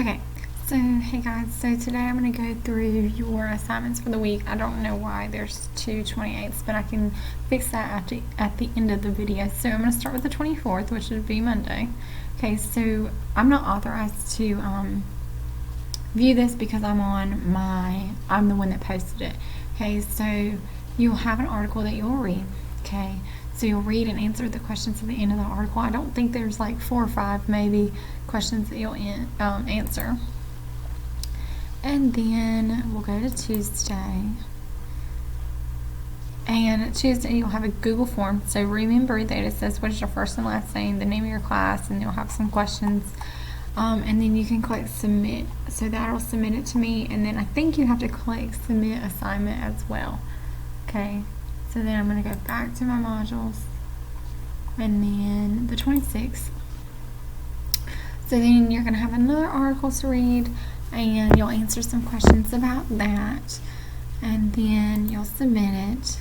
Okay, so hey guys, so today I'm going to go through your assignments for the week. I don't know why there's two 28ths, but I can fix that at the end of the video. So I'm going to start with the 24th, which would be Monday. Okay, so I'm not authorized to view this because I'm the one that posted it. Okay, so you'll have an article that you'll read. Okay, so you'll read and answer the questions at the end of the article. I don't think there's like 4 or 5 maybe questions that you'll answer. And then we'll go to Tuesday. And Tuesday you'll have a Google form. So remember that it says what is your first and last name, the name of your class, and you'll have some questions. And then you can click submit. So that'll submit it to me, and then I think you have to click submit assignment as well. Okay. So then I'm going to go back to my modules, and then the 26th. So then you're going to have another article to read, and you'll answer some questions about that, and then you'll submit it,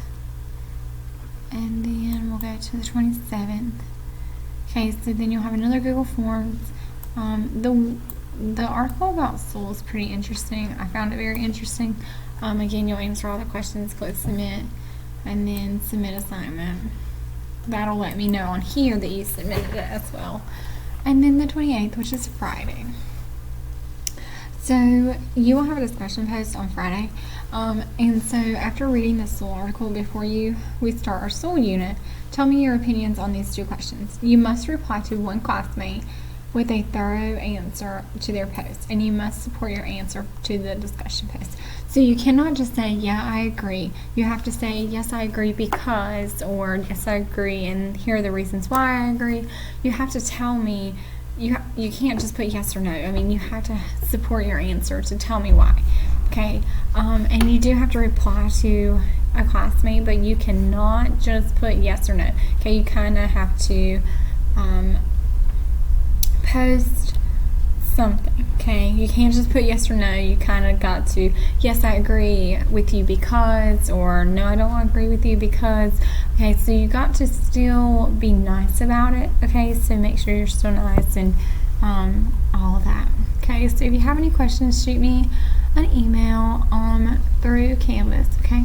and then we'll go to the 27th. Okay, so then you'll have another Google Forms. The article about soul is pretty interesting. I found it very interesting. Again, you'll answer all the questions, click submit, and then submit assignment. That'll let me know on here that you submitted it as well. And then the 28th, which is Friday. So you will have a discussion post on Friday. And so after reading the SOUL article before we start our SOUL unit, tell me your opinions on these 2 questions. You must reply to one classmate with a thorough answer to their post, and you must support your answer to the discussion post. So you cannot just say, yeah, I agree. You have to say, yes, I agree because, or yes, I agree, and here are the reasons why I agree. You have to tell me, you can't just put yes or no. I mean, you have to support your answer to tell me why. Okay, and you do have to reply to a classmate, but you cannot just put yes or no. Okay, you kind of have to post something. Okay, you can't just put yes or no. You kind of got to, yes, I agree with you because, or no, I don't agree with you because. Okay, so you got to still be nice about it. Okay, so make sure you're still nice and all of that. Okay, so if you have any questions, shoot me an email through Canvas. Okay.